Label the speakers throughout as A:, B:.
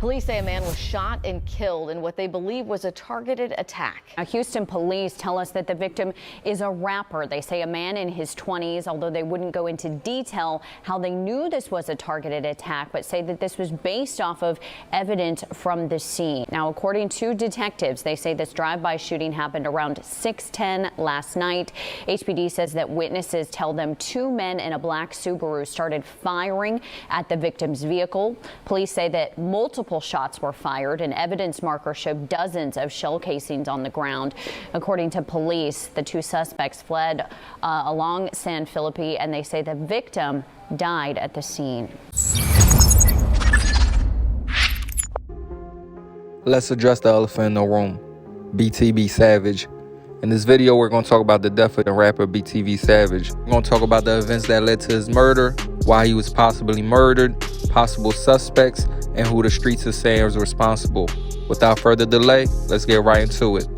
A: Police say a man was shot and killed in what they believe was a targeted attack.
B: Now, Houston police tell us that the victim is a rapper. They say a man in his 20s, although they wouldn't go into detail how they knew this was a targeted attack, but say that this was based off of evidence from the scene. Now, according to detectives, they say this drive-by shooting happened around 6:10 last night. HPD says that witnesses tell them two men in a black Subaru started firing at the victim's vehicle. Police say that multiple shots were fired, and evidence markers showed dozens of shell casings on the ground. According to police, the two suspects fled along San Felipe, and they say the victim died at the scene.
C: Let's address the elephant in the room, BTB Savage. In this video, we're going to talk about the death of the rapper BTB Savage. We're going to talk about the events that led to his murder, why he was possibly murdered, possible suspects, and who the streets are saying is responsible. Without further delay, let's get right into it.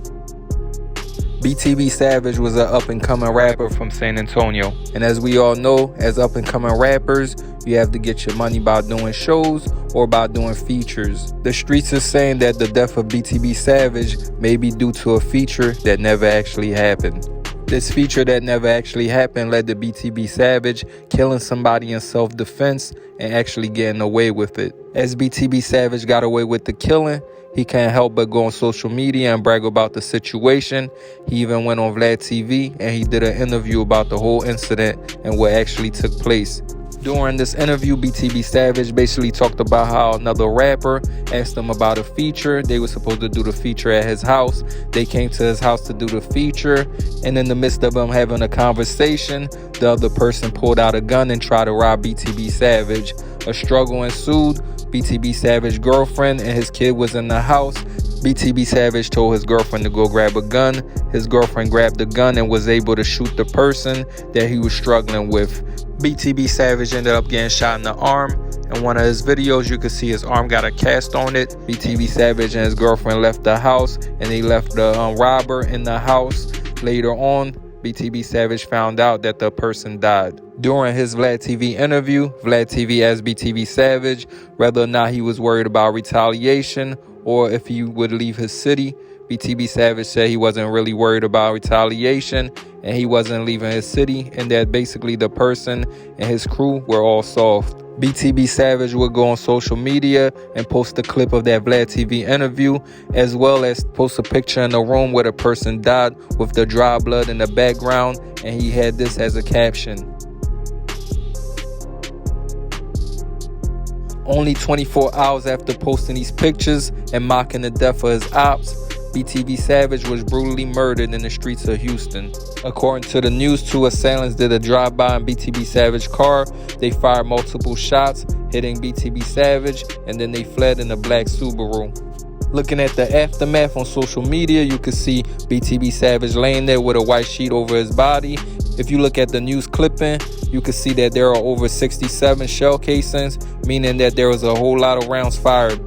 C: BTB Savage was an up-and-coming rapper from San Antonio. And as we all know, as up-and-coming rappers, you have to get your money by doing shows or by doing features. The streets are saying that the death of BTB Savage may be due to a feature that never actually happened. This feature that never actually happened led to BTB Savage killing somebody in self-defense and actually getting away with it. As BTB Savage got away with the killing, he can't help but go on social media and brag about the situation. He even went on Vlad TV and he did an interview about the whole incident and what actually took place. During this interview, BTB Savage basically talked about how another rapper asked him about a feature. They were supposed to do the feature at his house. They came to his house to do the feature, and in the midst of them having a conversation, the other person pulled out a gun and tried to rob BTB Savage. A struggle ensued. BTB Savage's girlfriend and his kid was in the house. BTB Savage told his girlfriend to go grab a gun. His girlfriend grabbed the gun and was able to shoot the person that he was struggling with. BTB Savage ended up getting shot in the arm. In one of his videos, you can see his arm got a cast on it. BTB Savage and his girlfriend left the house, and they left the robber in the house. Later on, BTB Savage found out that the person died. During his Vlad TV interview, Vlad TV asked BTB Savage whether or not he was worried about retaliation or if he would leave his city. BTB Savage said he wasn't really worried about retaliation and he wasn't leaving his city, and that basically the person and his crew were all soft. BTB Savage would go on social media and post a clip of that Vlad TV interview, as well as post a picture in the room where the person died with the dry blood in the background, and he had this as a caption. Only 24 hours after posting these pictures and mocking the death of his ops, BTB Savage was brutally murdered in the streets of Houston. According to the news, two assailants did a drive-by in BTB Savage's car. They fired multiple shots, hitting BTB Savage, and then they fled in a black Subaru. Looking at the aftermath on social media, you can see BTB Savage laying there with a white sheet over his body. If you look at the news clipping, you can see that there are over 67 shell casings, meaning that there was a whole lot of rounds fired.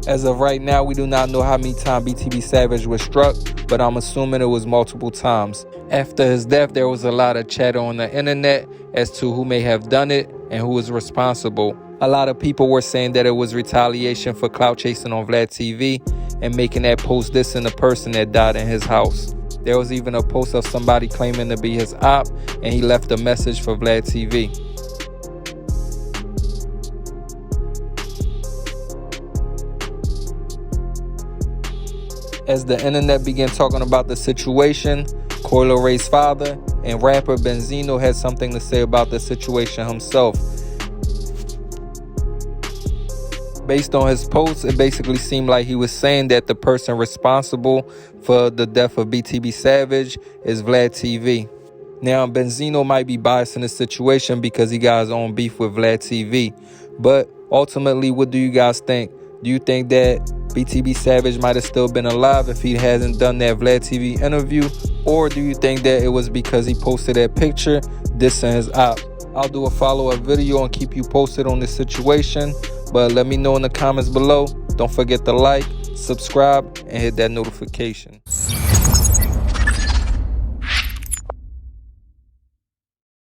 C: As of right now, we do not know how many times BTB Savage was struck, but I'm assuming it was multiple times. After his death, there was a lot of chatter on the internet as to who may have done it and who was responsible. A lot of people were saying that it was retaliation for clout chasing on Vlad TV and making that post dissing the person that died in his house. There was even a post of somebody claiming to be his op, and he left a message for Vlad TV. As the internet began talking about the situation, Coyle Ray's father and rapper Benzino had something to say about the situation himself. Based on his post, it basically seemed like he was saying that the person responsible for the death of BTB Savage is Vlad TV. Now, Benzino might be biased in this situation because he got his own beef with Vlad TV. But ultimately, what do you guys think? Do you think that BTB Savage might have still been alive if he hasn't done that Vlad TV interview? Or do you think that it was because he posted that picture dissing his op? I'll do a follow-up video and keep you posted on this situation. But let me know in the comments below. Don't forget to like, subscribe, and hit that notification.